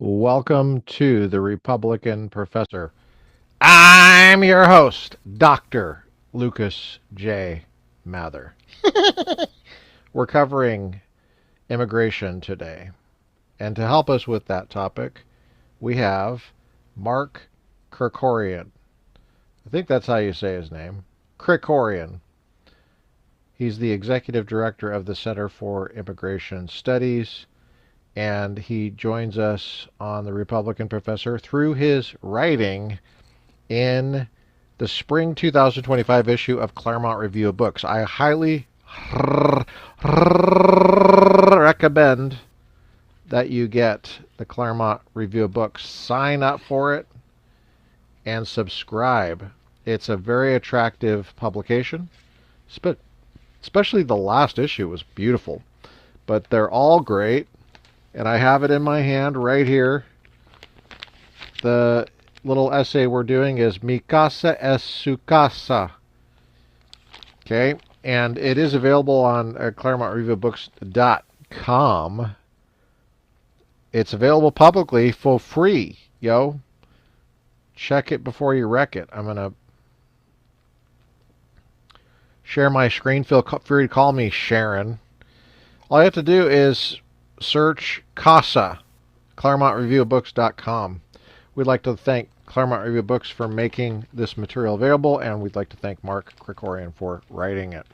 Welcome to the Republican Professor. I'm your host, Dr. Lucas J. Mather. We're covering immigration today. And to help us with that topic, we have Mark Krikorian. I think that's how you say his name. Krikorian. He's the executive director of the Center for Immigration Studies, and he joins us on the Republican Professor through his writing in the spring 2025 issue of Claremont Review of Books. I highly recommend that you get the Claremont Review of Books. Sign up for it and subscribe. It's a very attractive publication, especially the last issue was beautiful. But they're all great. And I have it in my hand right here. The little essay we're doing is Mi Casa es su casa. Okay, and it is available on ClaremontReviewBooks.com. It's available publicly for free, yo. Check it before you wreck it. I'm going to share my screen. Feel free to call me Sharon. All you have to do is search Casa, ClaremontReviewBooks.com. We'd like to thank Claremont Review Books for making this material available, and we'd like to thank Mark Krikorian for writing it.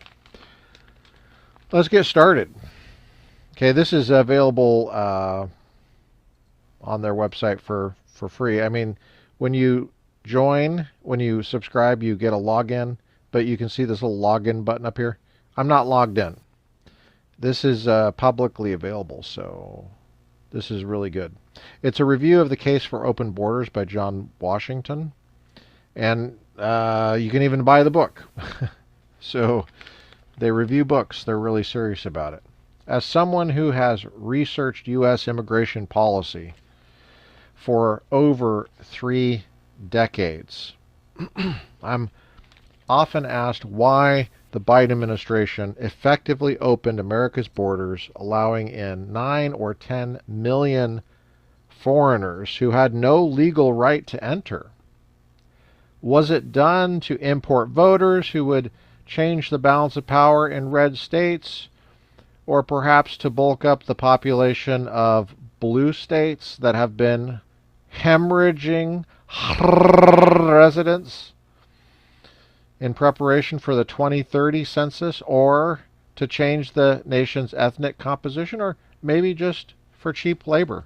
Let's get started. Okay, this is available on their website for free. I mean, when you join, when you subscribe, you get a login, but you can see this little login button up here. I'm not logged in. This is publicly available, so this is really good. It's a review of the case for open borders by John Washington, and you can even buy the book. So they review books. They're really serious about it. As someone who has researched U.S. immigration policy for over 3 decades, I'm often asked why the Biden administration effectively opened America's borders, allowing in 9 or 10 million foreigners who had no legal right to enter. Was it done to import voters who would change the balance of power in red states, or perhaps to bulk up the population of blue states that have been hemorrhaging residents in preparation for the 2030 census, or to change the nation's ethnic composition, or maybe just for cheap labor?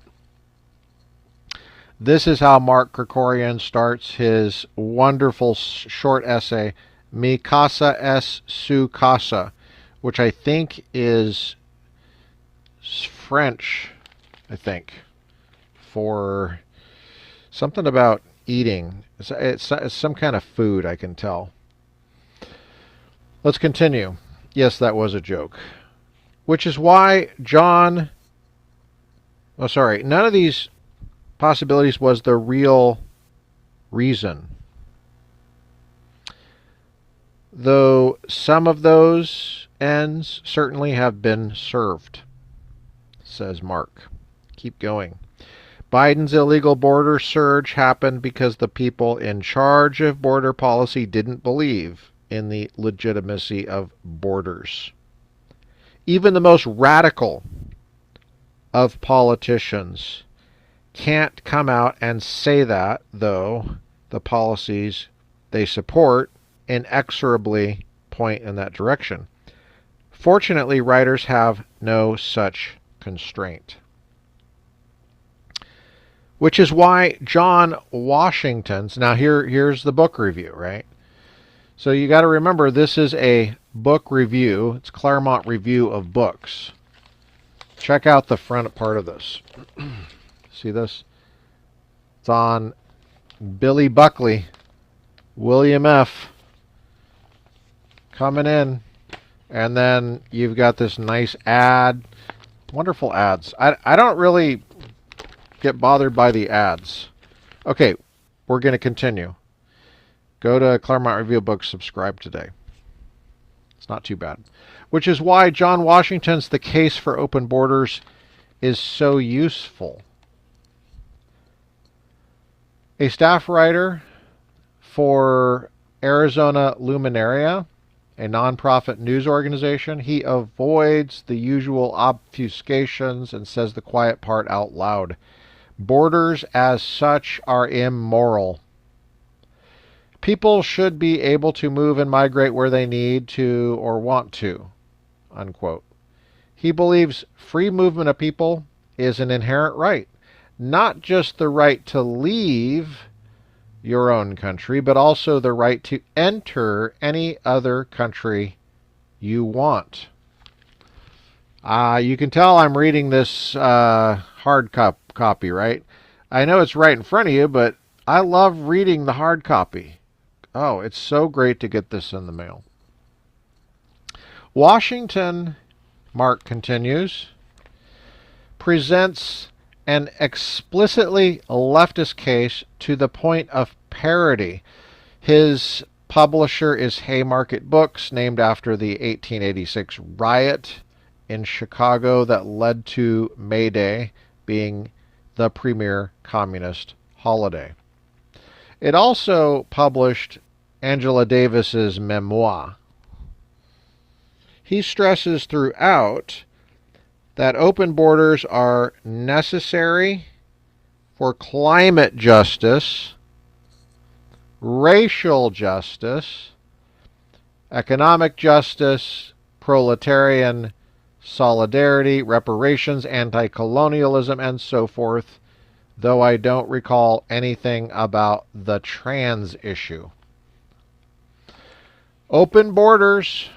This is how Mark Krikorian starts his wonderful short essay, Mi Casa es su casa, which I think is French, for something about eating. It's some kind of food, I can tell. Let's continue. Yes, that was a joke. Which is why none of these possibilities was the real reason. Though some of those ends certainly have been served, says Mark. Keep going. Biden's illegal border surge happened because the people in charge of border policy didn't believe in the legitimacy of borders. Even the most radical of politicians can't come out and say that, though the policies they support inexorably point in that direction. Fortunately, writers have no such constraint. Which is why John Washington's, now here's the book review, right? So you got to remember, this is a book review. It's Claremont Review of Books. Check out the front part of this. See this? It's on Billy Buckley, William F. coming in. And then you've got this nice ad. Wonderful ads. I don't really get bothered by the ads. Okay, we're going to continue. Go to Claremont Review Books, subscribe today. It's not too bad. Which is why John Washington's The Case for Open Borders is so useful. A staff writer for Arizona Luminaria, a nonprofit news organization. He avoids the usual obfuscations and says the quiet part out loud. Borders as such are immoral. People should be able to move and migrate where they need to or want to, unquote. He believes free movement of people is an inherent right, not just the right to leave your own country, but also the right to enter any other country you want. You can tell I'm reading this hard copy, right? I know it's right in front of you, but I love reading the hard copy. Oh, it's so great to get this in the mail. Washington, Mark continues, presents an explicitly leftist case to the point of parody. His publisher is Haymarket Books, named after the 1886 riot in Chicago that led to May Day being the premier communist holiday. It also published Angela Davis's memoir. He stresses throughout that open borders are necessary for climate justice, racial justice, economic justice, proletarian solidarity, reparations, anti-colonialism, and so forth, though I don't recall anything about the trans issue. Open borders,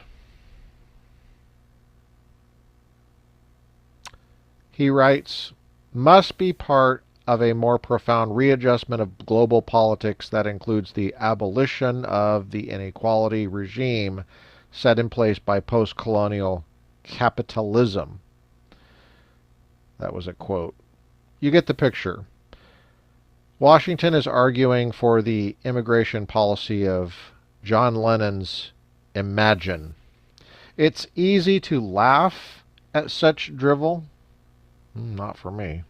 he writes, must be part of a more profound readjustment of global politics that includes the abolition of the inequality regime set in place by post-colonial capitalism. That was a quote. You get the picture. Washington is arguing for the immigration policy of John Lennon's Imagine. It's easy to laugh at such drivel. Not for me.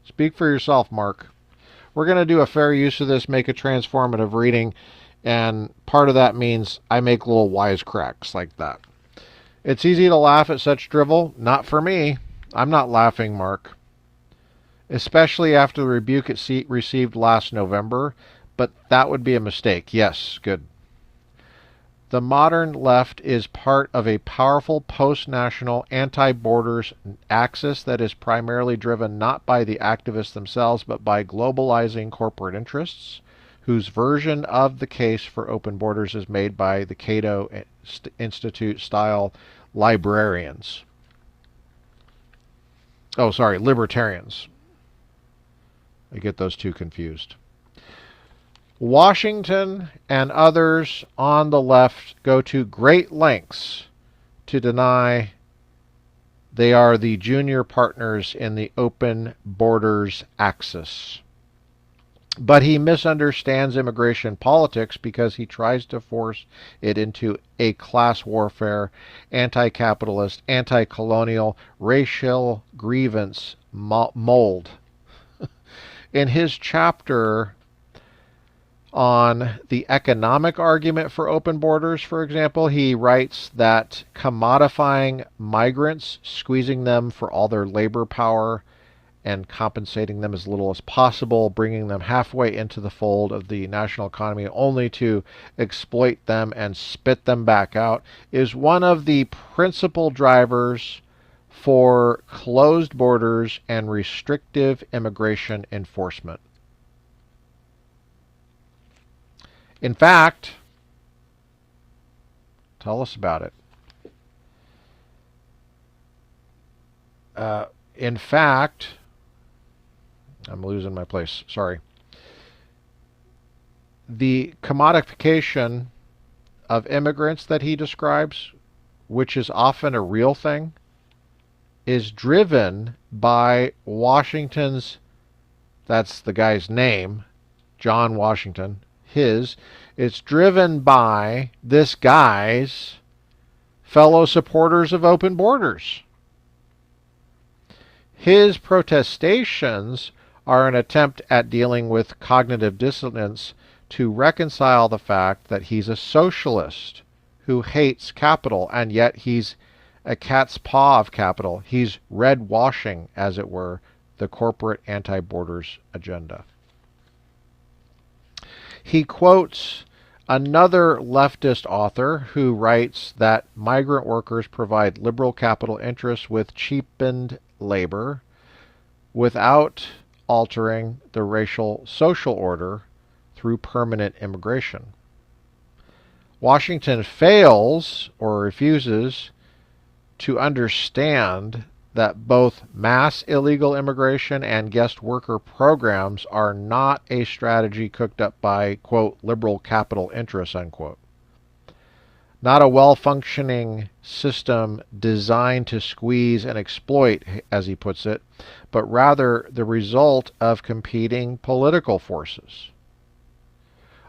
Speak for yourself, Mark. We're going to do a fair use of this, make a transformative reading, and part of that means I make little wisecracks like that. It's easy to laugh at such drivel. Not for me. I'm not laughing, Mark. Especially after the rebuke it received last November, but that would be a mistake. Yes, good. The modern left is part of a powerful post-national anti-borders axis that is primarily driven not by the activists themselves, but by globalizing corporate interests, whose version of the case for open borders is made by the Cato Institute-style librarians. Oh, sorry, libertarians. I get those two confused. Washington and others on the left go to great lengths to deny they are the junior partners in the open borders axis. But he misunderstands immigration politics because he tries to force it into a class warfare, anti-capitalist, anti-colonial, racial grievance mold. In his chapter on the economic argument for open borders, for example, he writes that commodifying migrants, squeezing them for all their labor power, and compensating them as little as possible, bringing them halfway into the fold of the national economy only to exploit them and spit them back out, is one of the principal drivers for closed borders and restrictive immigration enforcement. In fact, tell us about it. In fact, I'm losing my place. Sorry. The commodification of immigrants that he describes, which is often a real thing, is driven by Washington's, that's the guy's name, John Washington, it's driven by this guy's fellow supporters of open borders. His protestations are an attempt at dealing with cognitive dissonance to reconcile the fact that he's a socialist who hates capital, and yet he's a cat's paw of capital. He's red washing, as it were, the corporate anti-borders agenda. He quotes another leftist author who writes that migrant workers provide liberal capital interests with cheapened labor without altering the racial social order through permanent immigration. Washington fails or refuses to understand that both mass illegal immigration and guest worker programs are not a strategy cooked up by, quote, liberal capital interests, unquote. Not a well-functioning system designed to squeeze and exploit, as he puts it, but rather the result of competing political forces.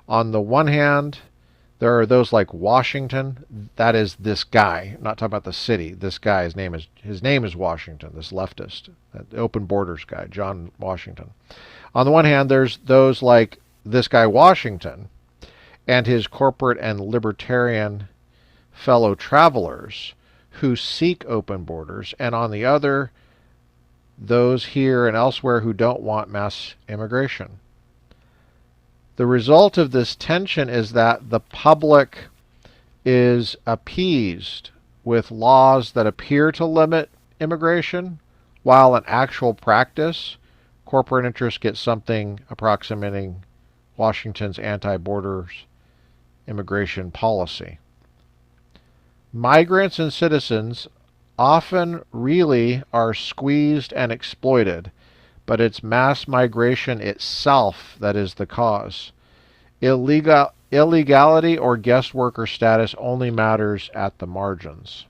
On the one hand, there are those like Washington, that is this guy, I'm not talking about the city, this guy, his name is Washington, this leftist, the open borders guy, John Washington. On the one hand, there's those like this guy Washington and his corporate and libertarian fellow travelers who seek open borders, and on the other, those here and elsewhere who don't want mass immigration. The result of this tension is that the public is appeased with laws that appear to limit immigration, while in actual practice, corporate interests get something approximating Washington's anti-borders immigration policy. Migrants and citizens often really are squeezed and exploited, but it's mass migration itself that is the cause. Illegality or guest worker status only matters at the margins.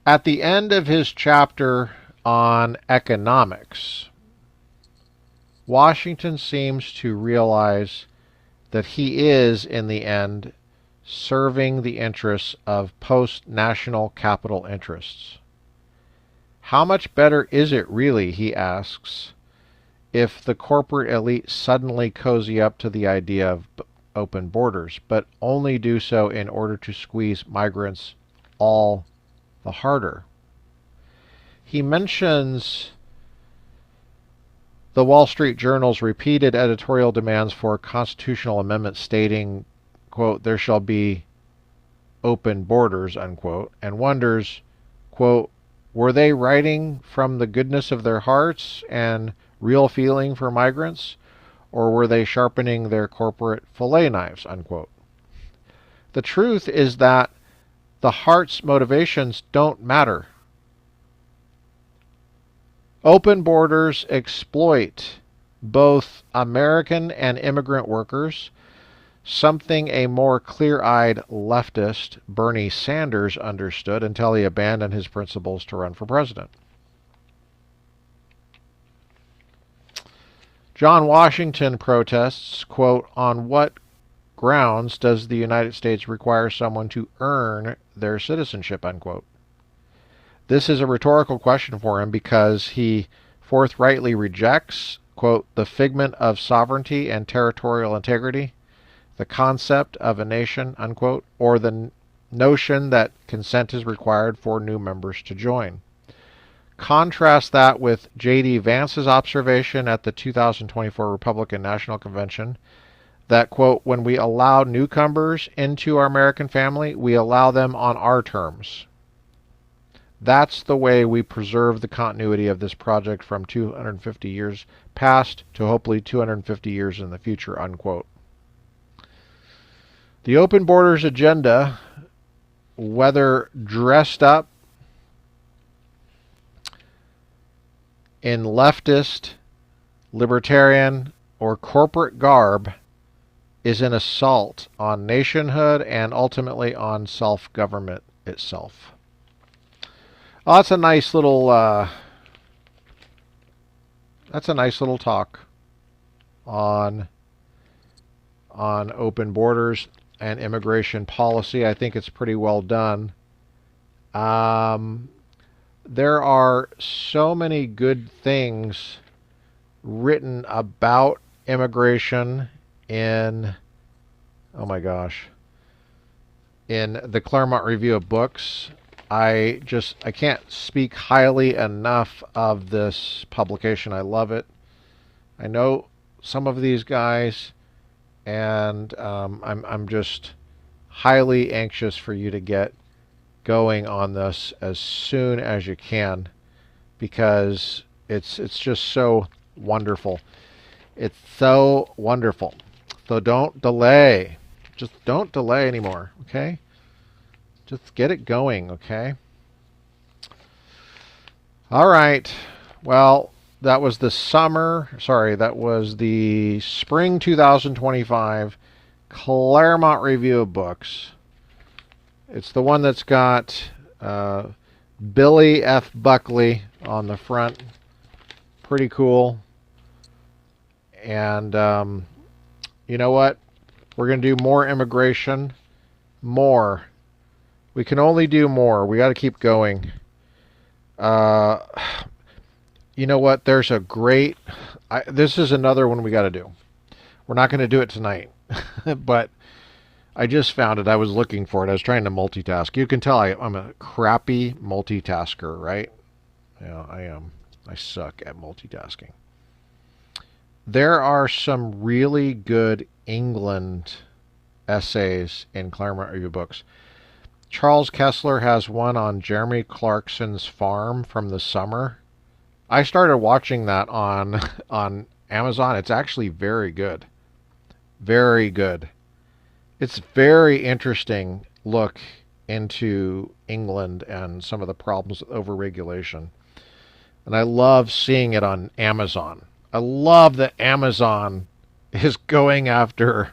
At the end of his chapter on economics, Washington seems to realize that he is, in the end, serving the interests of post-national capital interests. How much better is it really, he asks, if the corporate elite suddenly cozy up to the idea of open borders, but only do so in order to squeeze migrants all the harder? He mentions the Wall Street Journal's repeated editorial demands for a constitutional amendment stating, quote, there shall be open borders, unquote, and wonders, quote, were they writing from the goodness of their hearts and real feeling for migrants, or were they sharpening their corporate fillet knives, unquote? The truth is that the heart's motivations don't matter. Open borders exploit both American and immigrant workers, something a more clear-eyed leftist, Bernie Sanders, understood until he abandoned his principles to run for president. John Washington protests, quote, on what grounds does the United States require someone to earn their citizenship, unquote? This is a rhetorical question for him because he forthrightly rejects, quote, the figment of sovereignty and territorial integrity, the concept of a nation, unquote, or the notion that consent is required for new members to join. Contrast that with J.D. Vance's observation at the 2024 Republican National Convention that, quote, when we allow newcomers into our American family, we allow them on our terms. That's the way we preserve the continuity of this project from 250 years past to hopefully 250 years in the future, unquote. The open borders agenda, whether dressed up in leftist, libertarian, or corporate garb, is an assault on nationhood and ultimately on self-government itself. Oh, that's a nice little talk on open borders and immigration policy. I think it's pretty well done. there are so many good things written about immigration in, oh my gosh, in the Claremont Review of Books. I can't speak highly enough of this publication. I love it. I know some of these guys, and I'm just highly anxious for you to get going on this as soon as you can, because it's just so wonderful. It's so wonderful. So don't delay. Just don't delay anymore, okay? Just get it going, okay? All right. Well, that was the that was the spring 2025 Claremont Review of Books. It's the one that's got Billy F. Buckley on the front. Pretty cool. And you know what? We're going to do more immigration. More. We can only do more. We got to keep going. You know what? There's a great... this is another one we got to do. We're not going to do it tonight. But I just found it. I was looking for it. I was trying to multitask. You can tell I'm a crappy multitasker, right? Yeah, I am. I suck at multitasking. There are some really good England essays in Claremont Review Books. Charles Kessler has one on Jeremy Clarkson's farm from the summer. I started watching that on Amazon. It's actually very good. Very good. It's very interesting look into England and some of the problems with overregulation. And I love seeing it on Amazon. I love that Amazon is going after,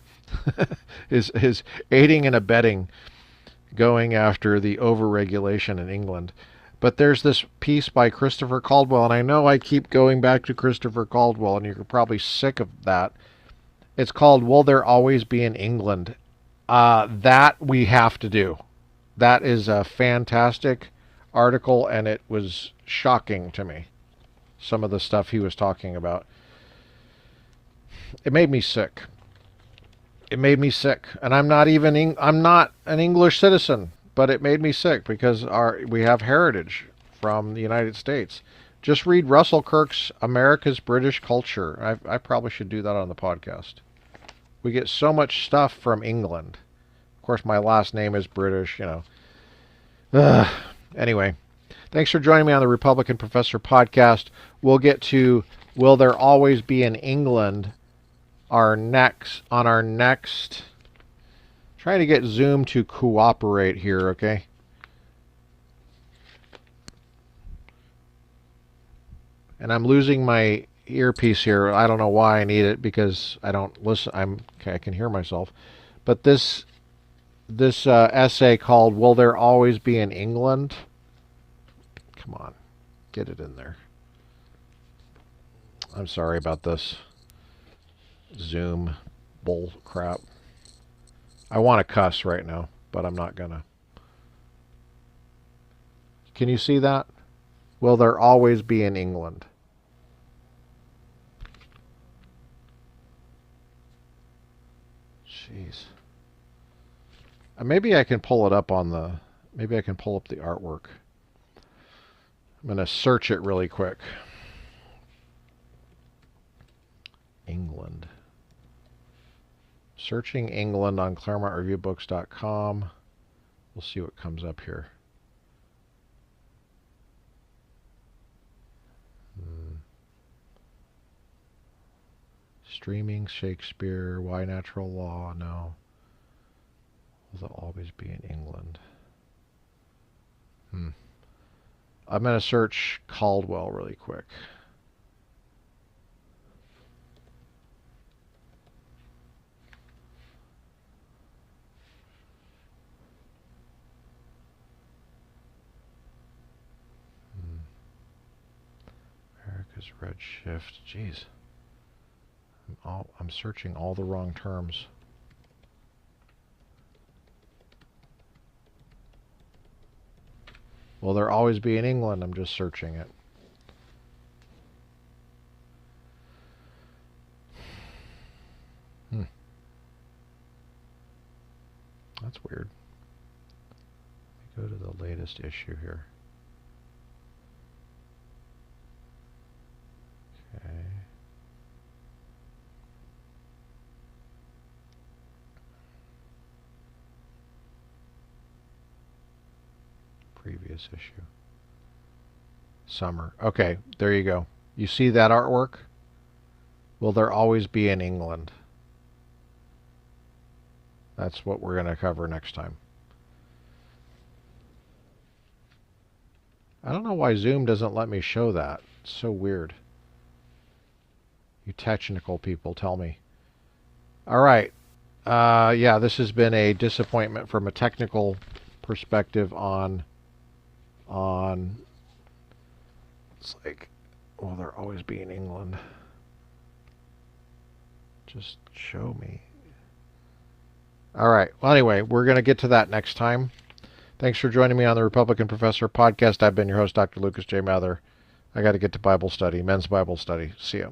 is aiding and abetting going after the overregulation in England. But there's this piece by Christopher Caldwell, and I know I keep going back to Christopher Caldwell, and you're probably sick of that. It's called Will There Always Be an England? That we have to do. That is a fantastic article, and it was shocking to me, some of the stuff he was talking about. It made me sick. It made me sick, and I'm not an English citizen, but it made me sick because we have heritage from the United States. Just read Russell Kirk's America's British Culture. I probably should do that on the podcast. We get so much stuff from England. Of course, my last name is British, you know. Anyway, thanks for joining me on the Republican Professor podcast. We'll get to Will There Always Be an England on our next. Trying to get Zoom to cooperate here, okay? And I'm losing my earpiece here. I don't know why I need it, because I don't listen. I can hear myself. But this essay called Will There Always Be an England? Come on, get it in there. I'm sorry about this Zoom bull crap. I want to cuss right now, but I'm not gonna. Can you see that? Will there always be an England? Jeez. Maybe I can pull it up on the... Maybe I can pull up the artwork. I'm going to search it really quick. England. Searching England on ClaremontReviewBooks.com. We'll see what comes up here. Streaming, Shakespeare, Why Natural Law, no. Will there always be in England? I'm going to search Caldwell really quick. America's Redshift. Jeez. I'm searching all the wrong terms. Will there always be in England? I'm just searching it. That's weird. Let me go to the latest issue here. Okay. Previous issue. Summer. Okay, there you go. You see that artwork? Will there always be in England? That's what we're going to cover next time. I don't know why Zoom doesn't let me show that. It's so weird. You technical people, tell me. All right. Yeah, this has been a disappointment from a technical perspective on it's like, will there always be in England? Just show me. All right. Well, anyway, we're going to get to that next time. Thanks for joining me on the Republican Professor podcast. I've been your host, Dr. Lucas J. Mather. I got to get to Bible study, men's Bible study. See ya.